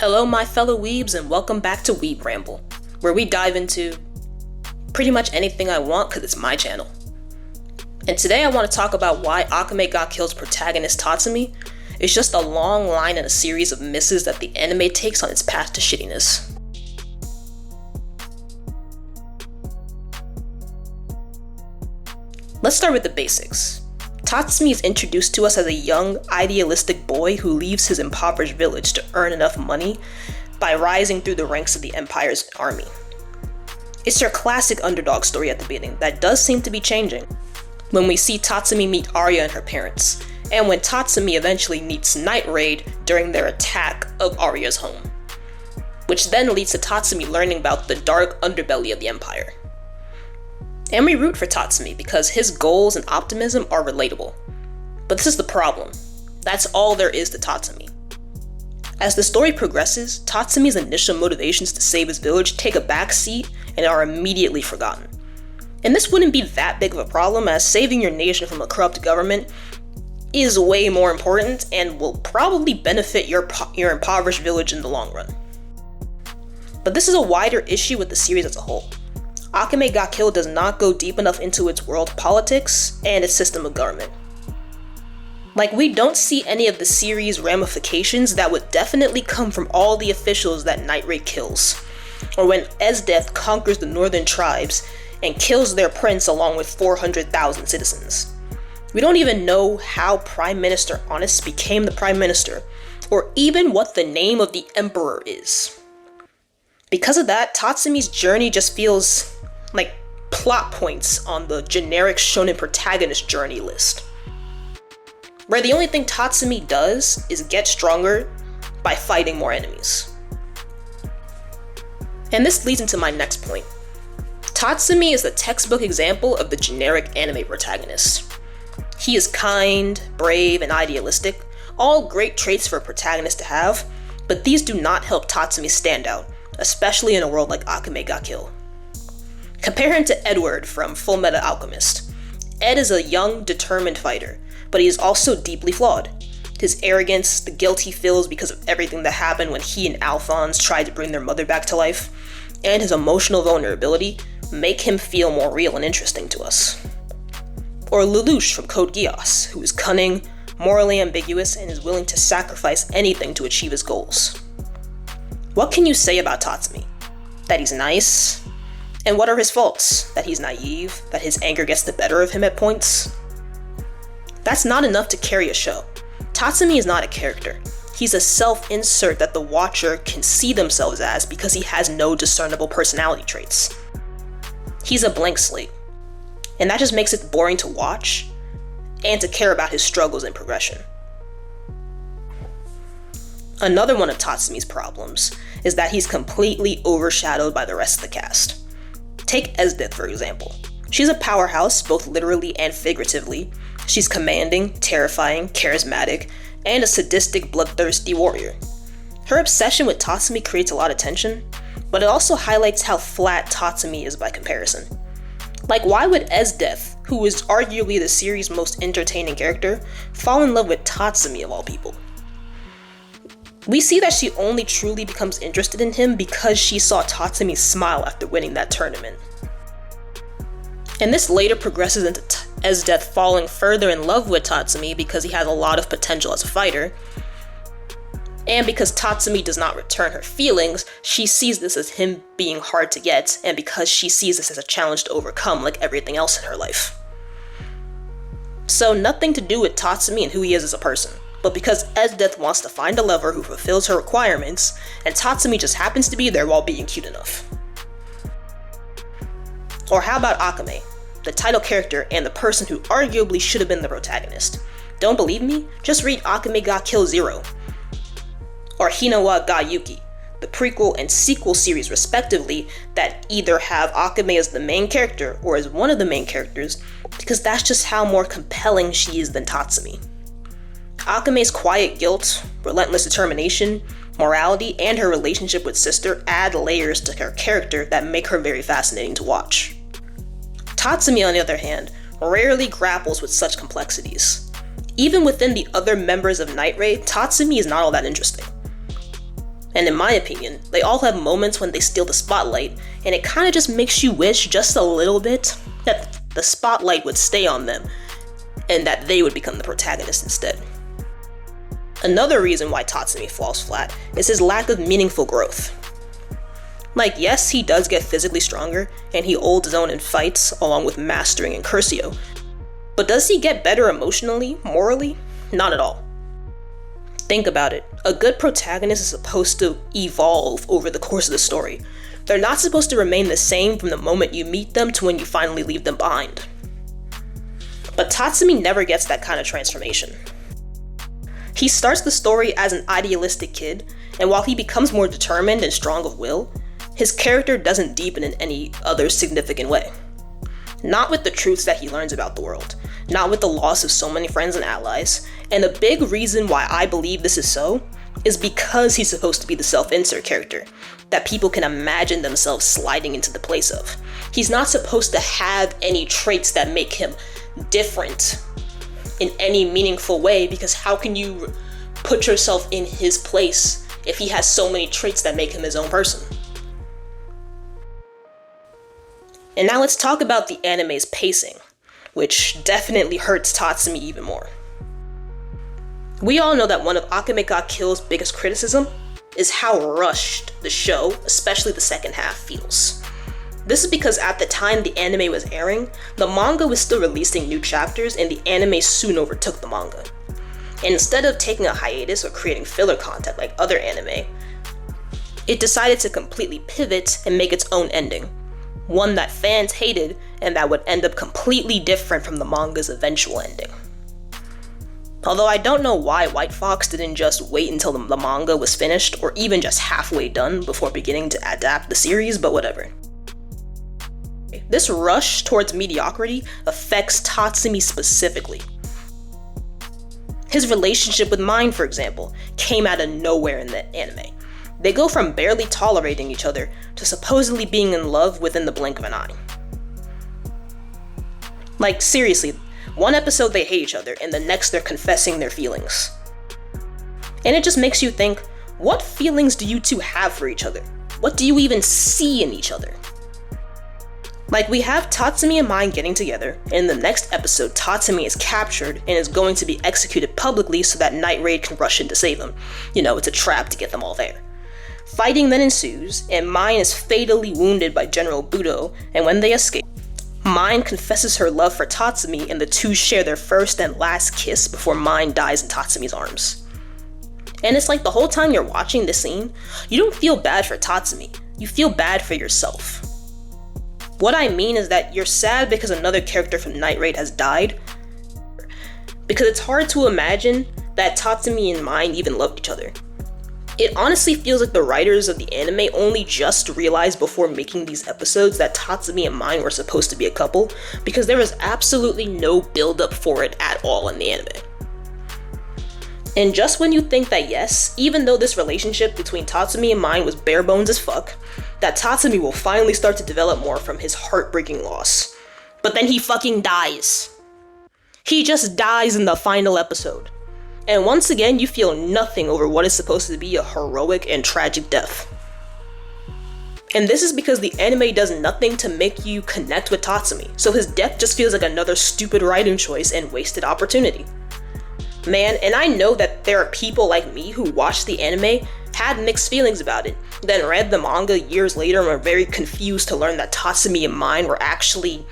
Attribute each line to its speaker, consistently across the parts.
Speaker 1: Hello my fellow weebs and welcome back to Weeb Ramble, where we dive into pretty much anything I want because it's my channel. And today I want to talk about why Akame Ga Kill's protagonist Tatsumi is just a long line in a series of misses that the anime takes on its path to shittiness. Let's start with the basics. Tatsumi is introduced to us as a young, idealistic boy who leaves his impoverished village to earn enough money by rising through the ranks of the Empire's army. It's your classic underdog story at the beginning that does seem to be changing when we see Tatsumi meet Arya and her parents, and when Tatsumi eventually meets Night Raid during their attack of Arya's home, which then leads to Tatsumi learning about the dark underbelly of the Empire. And we root for Tatsumi because his goals and optimism are relatable. But this is the problem. That's all there is to Tatsumi. As the story progresses, Tatsumi's initial motivations to save his village take a backseat and are immediately forgotten. And this wouldn't be that big of a problem, as saving your nation from a corrupt government is way more important and will probably benefit your impoverished village in the long run. But this is a wider issue with the series as a whole. Akame Ga Kill does not go deep enough into its world politics and its system of government. We don't see any of the series' ramifications that would definitely come from all the officials that Night Raid kills, or when Esdeath conquers the northern tribes and kills their prince along with 400,000 citizens. We don't even know how Prime Minister Honest became the Prime Minister, or even what the name of the Emperor is. Because of that, Tatsumi's journey just feels like plot points on the generic shonen protagonist journey list, where the only thing Tatsumi does is get stronger by fighting more enemies. And this leads into my next point. Tatsumi is the textbook example of the generic anime protagonist. He is kind, brave, and idealistic, all great traits for a protagonist to have, but these do not help Tatsumi stand out, especially in a world like Akame Ga Kill. Compare him to Edward from Fullmetal Alchemist. Ed is a young, determined fighter, but he is also deeply flawed. His arrogance, the guilt he feels because of everything that happened when he and Alphonse tried to bring their mother back to life, and his emotional vulnerability make him feel more real and interesting to us. Or Lelouch from Code Geass, who is cunning, morally ambiguous, and is willing to sacrifice anything to achieve his goals. What can you say about Tatsumi? That he's nice? And what are his faults? That he's naive? That his anger gets the better of him at points? That's not enough to carry a show. Tatsumi is not a character. He's a self-insert that the watcher can see themselves as because he has no discernible personality traits. He's a blank slate. And that just makes it boring to watch and to care about his struggles and progression. Another one of Tatsumi's problems is that he's completely overshadowed by the rest of the cast. Take Esdeath, for example. She's a powerhouse, both literally and figuratively. She's commanding, terrifying, charismatic, and a sadistic, bloodthirsty warrior. Her obsession with Tatsumi creates a lot of tension, but it also highlights how flat Tatsumi is by comparison. Why would Esdeath, who is arguably the series' most entertaining character, fall in love with Tatsumi of all people? We see that she only truly becomes interested in him because she saw Tatsumi smile after winning that tournament. And this later progresses into Esdeath falling further in love with Tatsumi because he has a lot of potential as a fighter. And because Tatsumi does not return her feelings, she sees this as him being hard to get, and because she sees this as a challenge to overcome like everything else in her life. So nothing to do with Tatsumi and who he is as a person, but because Esdeath wants to find a lover who fulfills her requirements, and Tatsumi just happens to be there while being cute enough. Or how about Akame, the title character and the person who arguably should have been the protagonist? Don't believe me? Just read Akame Ga Kill 0, or Hinawa Ga Yuki, the prequel and sequel series respectively that either have Akame as the main character or as one of the main characters, because that's just how more compelling she is than Tatsumi. Akame's quiet guilt, relentless determination, morality, and her relationship with sister add layers to her character that make her very fascinating to watch. Tatsumi, on the other hand, rarely grapples with such complexities. Even within the other members of Night Raid, Tatsumi is not all that interesting. And in my opinion, they all have moments when they steal the spotlight, and it kind of just makes you wish just a little bit that the spotlight would stay on them, and that they would become the protagonist instead. Another reason why Tatsumi falls flat is his lack of meaningful growth. Like, yes, he does get physically stronger, and he holds his own in fights, along with mastering and Curcio, but does he get better emotionally, morally? Not at all. Think about it. A good protagonist is supposed to evolve over the course of the story. They're not supposed to remain the same from the moment you meet them to when you finally leave them behind. But Tatsumi never gets that kind of transformation. He starts the story as an idealistic kid, and while he becomes more determined and strong of will, his character doesn't deepen in any other significant way. Not with the truths that he learns about the world, not with the loss of so many friends and allies, and the big reason why I believe this is so is because he's supposed to be the self-insert character that people can imagine themselves sliding into the place of. He's not supposed to have any traits that make him different in any meaningful way, because how can you put yourself in his place if he has so many traits that make him his own person? And now let's talk about the anime's pacing, which definitely hurts Tatsumi even more. We all know that one of Akame Ga Kill's biggest criticism is how rushed the show, especially the second half, feels. This is because at the time the anime was airing, the manga was still releasing new chapters and the anime soon overtook the manga. And instead of taking a hiatus or creating filler content like other anime, it decided to completely pivot and make its own ending. One that fans hated and that would end up completely different from the manga's eventual ending. Although I don't know why White Fox didn't just wait until the manga was finished or even just halfway done before beginning to adapt the series, but whatever. This rush towards mediocrity affects Tatsumi specifically. His relationship with Mine, for example, came out of nowhere in the anime. They go from barely tolerating each other to supposedly being in love within the blink of an eye. Like, seriously, one episode they hate each other, and the next they're confessing their feelings. And it just makes you think, what feelings do you two have for each other? What do you even see in each other? Like, we have Tatsumi and Mine getting together, and in the next episode, Tatsumi is captured and is going to be executed publicly so that Night Raid can rush in to save him. You know, it's a trap to get them all there. Fighting then ensues, and Mine is fatally wounded by General Budo, and when they escape, Mine confesses her love for Tatsumi, and the two share their first and last kiss before Mine dies in Tatsumi's arms. And it's like the whole time you're watching this scene, you don't feel bad for Tatsumi, you feel bad for yourself. What I mean is that you're sad because another character from Night Raid has died, because it's hard to imagine that Tatsumi and Mine even loved each other. It honestly feels like the writers of the anime only just realized before making these episodes that Tatsumi and Mine were supposed to be a couple, because there was absolutely no build-up for it at all in the anime. And just when you think that yes, even though this relationship between Tatsumi and Mine was bare bones as fuck, that Tatsumi will finally start to develop more from his heartbreaking loss. But then he fucking dies. He just dies in the final episode. And once again, you feel nothing over what is supposed to be a heroic and tragic death. And this is because the anime does nothing to make you connect with Tatsumi, so his death just feels like another stupid writing choice and wasted opportunity. Man, and I know that there are people like me who watched the anime, had mixed feelings about it, then read the manga years later and were very confused to learn that Tatsumi and Mine were actually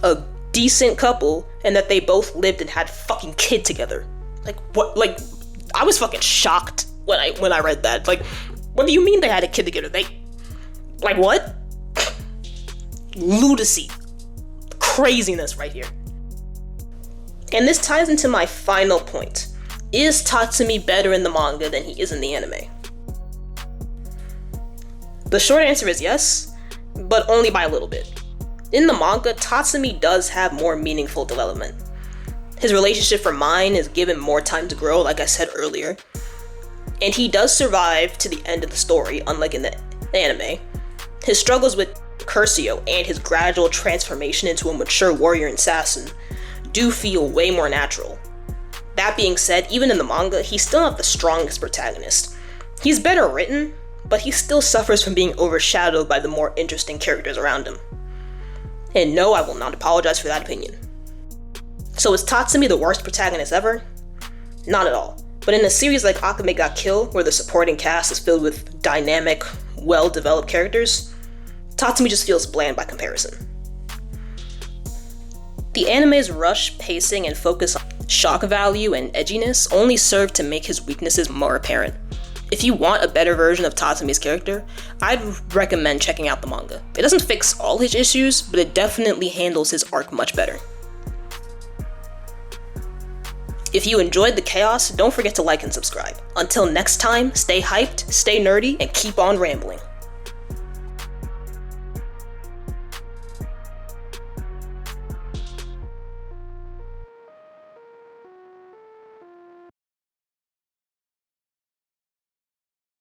Speaker 1: a decent couple and that they both lived and had fucking kid together. Like, what? Like, I was fucking shocked when I read that. Like, what do you mean they had a kid together? Like, what? Lunacy. Craziness right here. And this ties into my final point. Is Tatsumi better in the manga than he is in the anime? The short answer is yes, but only by a little bit. In the manga, Tatsumi does have more meaningful development. His relationship for Mine is given more time to grow, like I said earlier. And he does survive to the end of the story, unlike in the anime. His struggles with Curcio and his gradual transformation into a mature warrior and assassin do feel way more natural. That being said, even in the manga, he's still not the strongest protagonist. He's better written, but he still suffers from being overshadowed by the more interesting characters around him. And no, I will not apologize for that opinion. So is Tatsumi the worst protagonist ever? Not at all. But in a series like Akame Ga Kill, where the supporting cast is filled with dynamic, well-developed characters, Tatsumi just feels bland by comparison. The anime's rush, pacing, and focus on shock value and edginess only serve to make his weaknesses more apparent. If you want a better version of Tatsumi's character, I'd recommend checking out the manga. It doesn't fix all his issues, but it definitely handles his arc much better. If you enjoyed the chaos, don't forget to like and subscribe. Until next time, stay hyped, stay nerdy, and keep on rambling.